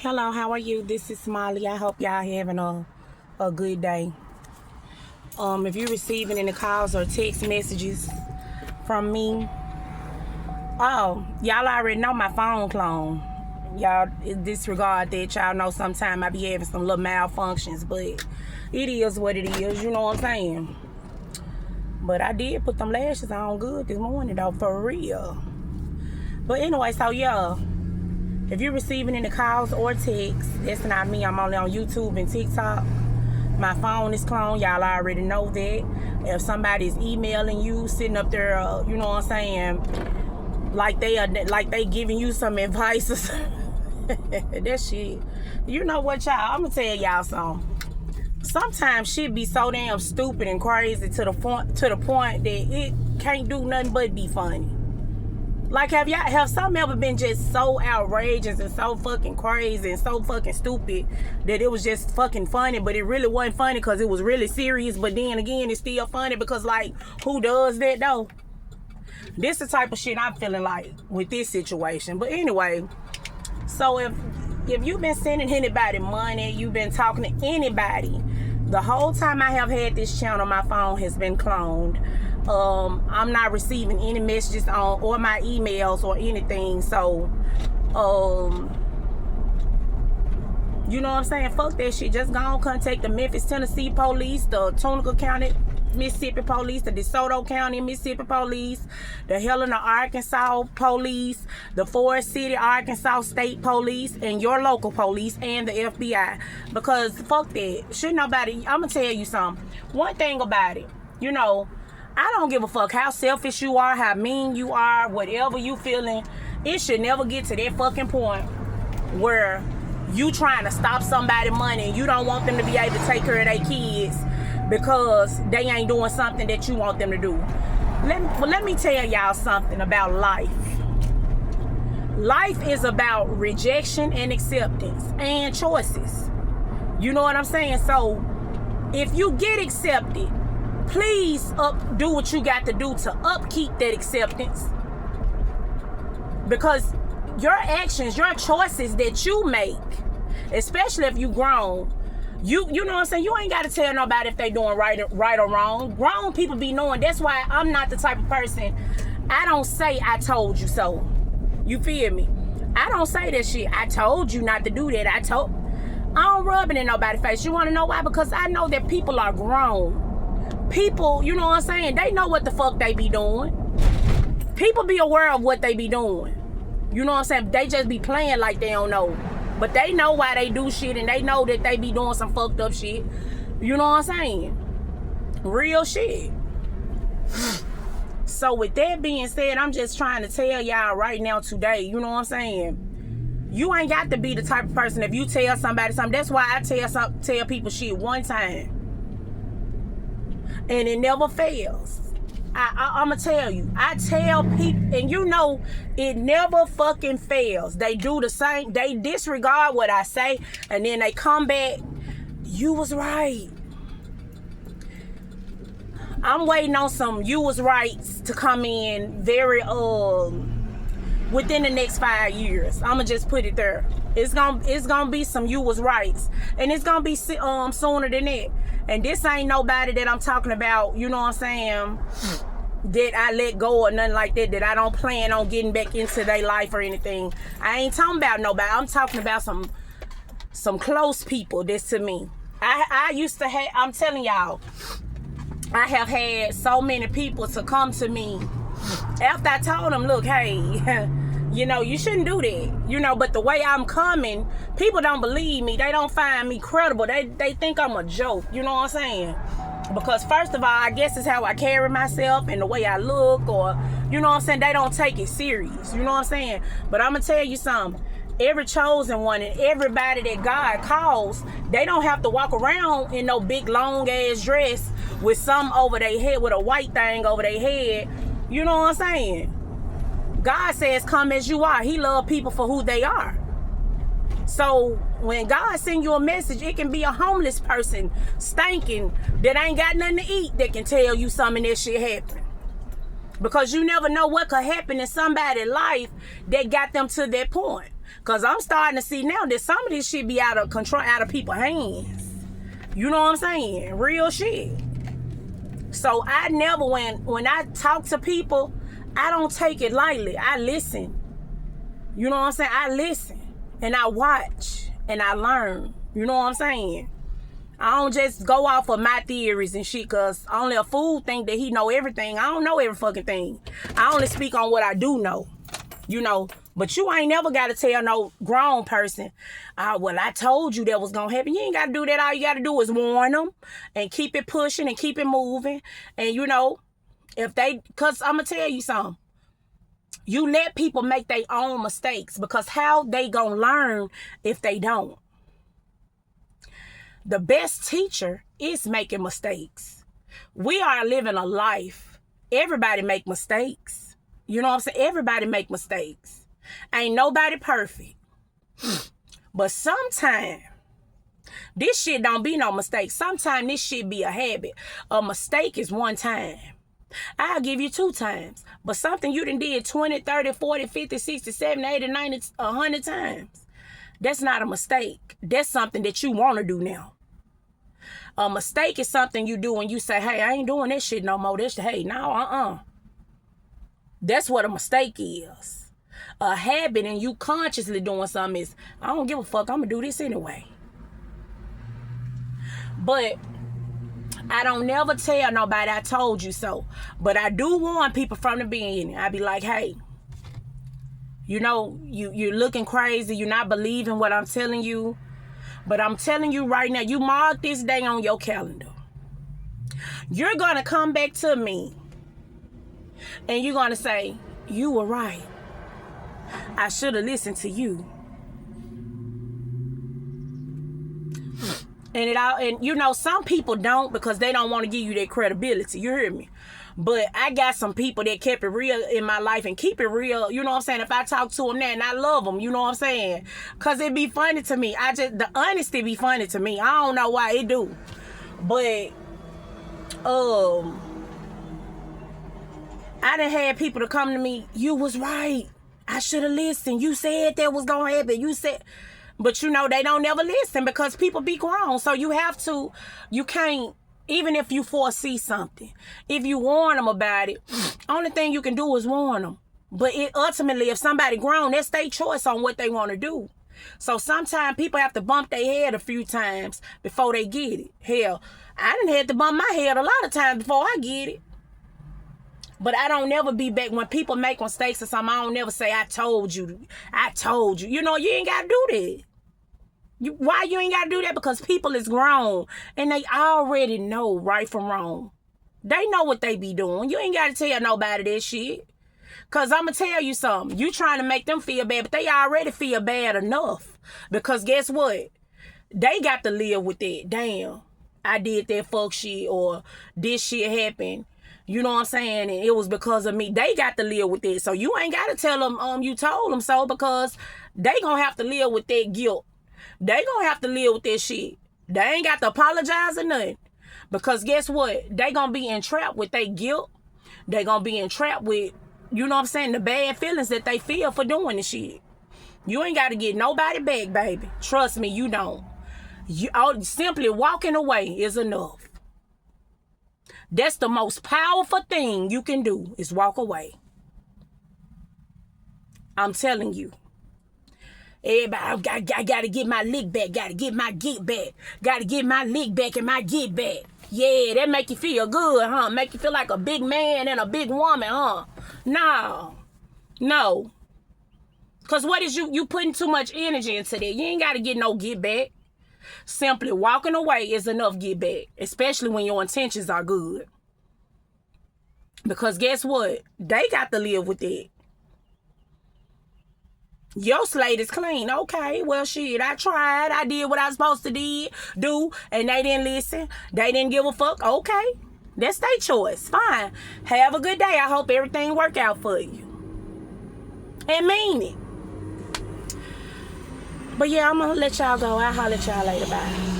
Hello, how are you? This is Molly. I hope y'all having a good day. If you're receiving any calls or text messages from me, y'all already know my phone clone. Y'all disregard that. Y'all know sometimes I be having some little malfunctions, but it is what it is. You know what I'm saying? But I did put them lashes on good this morning though, for real. But anyway, so yeah. If you're receiving any calls or texts, that's not me. I'm only on YouTube and TikTok. My phone is cloned. Y'all already know that. If somebody's emailing you, sitting up there, you know what I'm saying, like they giving you some advice or something. That shit. You know what, y'all? I'm gonna tell y'all something. Sometimes shit be so damn stupid and crazy to the point that it can't do nothing but be funny. Like, have some ever been just so outrageous and so fucking crazy and so fucking stupid that it was just fucking funny, but it really wasn't funny because it was really serious, but then again, it's still funny because, like, who does that, though? This the type of shit I'm feeling like with this situation. But anyway, so if you've been sending anybody money, you've been talking to anybody, the whole time I have had this channel, my phone has been cloned. I'm not receiving any messages on or my emails or anything. So, you know what I'm saying? Fuck that shit. Just go on, contact the Memphis, Tennessee police, the Tunica County, Mississippi police, the DeSoto County, Mississippi police, the Helena, Arkansas police, the Forest City, Arkansas State police, and your local police and the FBI. Because fuck that. Shouldn't nobody, I'm gonna tell you something. One thing about it, you know, I don't give a fuck how selfish you are, how mean you are, whatever you feeling. It should never get to that fucking point where you trying to stop somebody money and you don't want them to be able to take care of their kids because they ain't doing something that you want them to do. Let me tell y'all something about life. Life is about rejection and acceptance and choices. You know what I'm saying? So if you get accepted, please do what you got to do to upkeep that acceptance. Because your actions, your choices that you make, especially if you grown, you know what I'm saying, you ain't got to tell nobody if they doing right or wrong. Grown people be knowing. That's why I'm not the type of person, I don't say I told you so. You feel me? I don't say that shit. I told you not to do that. I don't rub it in nobody's face. You want to know why? Because I know that people are grown. People, you know what I'm saying, they know what the fuck they be doing. People be aware of what they be doing. You know what I'm saying? They just be playing like they don't know. But they know why they do shit, and they know that they be doing some fucked up shit. You know what I'm saying? Real shit. So with that being said, I'm just trying to tell y'all right now today, you know what I'm saying? You ain't got to be the type of person, if you tell somebody something, that's why I tell people shit one time. And it never fails. I'ma tell you. I tell people, and you know, it never fucking fails. They do the same. They disregard what I say, and then they come back. You was right. I'm waiting on some you was rights to come in very within the next 5 years. I'ma just put it there. It's gonna be some you was rights, and it's gonna be sooner than that. And this ain't nobody that I'm talking about, you know what I'm saying, that I let go or nothing like that I don't plan on getting back into their life or anything. I ain't talking about nobody. I'm talking about some close people that's to me. I used to have, I'm telling y'all, I have had so many people to come to me after I told them, look, hey, you know, you shouldn't do that. You know, but the way I'm coming, people don't believe me. They don't find me credible. They think I'm a joke. You know what I'm saying? Because first of all, I guess it's how I carry myself and the way I look, or, you know what I'm saying? They don't take it serious. You know what I'm saying? But I'm going to tell you something. Every chosen one and everybody that God calls, they don't have to walk around in no big long ass dress with some over their head, with a white thing over their head. You know what I'm saying? God says, come as you are. He loves people for who they are. So when God sends you a message, it can be a homeless person stinking that ain't got nothing to eat that can tell you something that shit happened. Because you never know what could happen in somebody's life that got them to that point. Because I'm starting to see now that some of this shit be out of control, out of people's hands. You know what I'm saying? Real shit. So I never, when I talk to people, I don't take it lightly. I listen. You know what I'm saying? I listen. And I watch. And I learn. You know what I'm saying? I don't just go off of my theories and shit, because only a fool think that he know everything. I don't know every fucking thing. I only speak on what I do know. You know, but you ain't never got to tell no grown person, well, I told you that was going to happen. You ain't got to do that. All you got to do is warn them and keep it pushing and keep it moving. And, you know, if they, because I'm going to tell you something. You let people make their own mistakes, because how they going to learn if they don't? The best teacher is making mistakes. We are living a life. Everybody make mistakes. You know what I'm saying? Everybody make mistakes. Ain't nobody perfect. But sometimes, this shit don't be no mistake. Sometimes this shit be a habit. A mistake is one time. I'll give you 2 times. But something you done did 20, 30, 40, 50, 60, 70, 80, 90, 100 times. That's not a mistake. That's something that you want to do now. A mistake is something you do and you say, hey, I ain't doing that shit no more. Hey, no, That's what a mistake is. A habit and you consciously doing something is, I don't give a fuck, I'm going to do this anyway. But I don't never tell nobody I told you so. But I do warn people from the beginning. I be like, hey, you know, you're looking crazy. You're not believing what I'm telling you. But I'm telling you right now, you mark this day on your calendar. You're going to come back to me. And you're going to say, you were right. I should have listened to you. And you know, some people don't, because they don't want to give you that credibility. You hear me? But I got some people that kept it real in my life and keep it real. You know what I'm saying? If I talk to them now and I love them, you know what I'm saying? Because it be funny to me. The honesty be funny to me. I don't know why it do. But, I done had people to come to me, you was right. I should have listened. You said that was going to happen. You said... But, you know, they don't never listen, because people be grown. So you can't, even if you foresee something, if you warn them about it, only thing you can do is warn them. But ultimately, if somebody grown, that's their choice on what they want to do. So sometimes people have to bump their head a few times before they get it. Hell, I done had to bump my head a lot of times before I get it. But I don't never be back when people make mistakes or something. I don't never say, I told you. You know, you ain't got to do that. Why you ain't got to do that? Because people is grown and they already know right from wrong. They know what they be doing. You ain't got to tell nobody that shit. Because I'm going to tell you something. You trying to make them feel bad, but they already feel bad enough. Because guess what? They got to live with it. Damn, I did that fuck shit, or this shit happened. You know what I'm saying? And it was because of me. They got to live with it. So you ain't got to tell them you told them so, because they going to have to live with that guilt. They gonna have to live with this shit. They ain't got to apologize or nothing. Because guess what? They gonna be entrapped with their guilt. They gonna be entrapped with, you know what I'm saying, the bad feelings that they feel for doing this shit. You ain't got to get nobody back, baby. Trust me, you don't. Simply walking away is enough. That's the most powerful thing you can do, is walk away. I'm telling you. Everybody, I gotta get my lick back. Gotta get my get back. Gotta get my lick back and my get back. Yeah, that make you feel good, huh? Make you feel like a big man and a big woman, huh? No. Because what is you putting too much energy into that? You ain't gotta get no get back. Simply walking away is enough get back. Especially when your intentions are good. Because guess what? They got to live with it. Your slate is clean. Okay, well, shit, I tried. I did what I was supposed to do, and they didn't listen. They didn't give a fuck. Okay, that's their choice. Fine. Have a good day. I hope everything work out for you. And mean it. But yeah, I'm going to let y'all go. I'll holler at y'all later. Bye.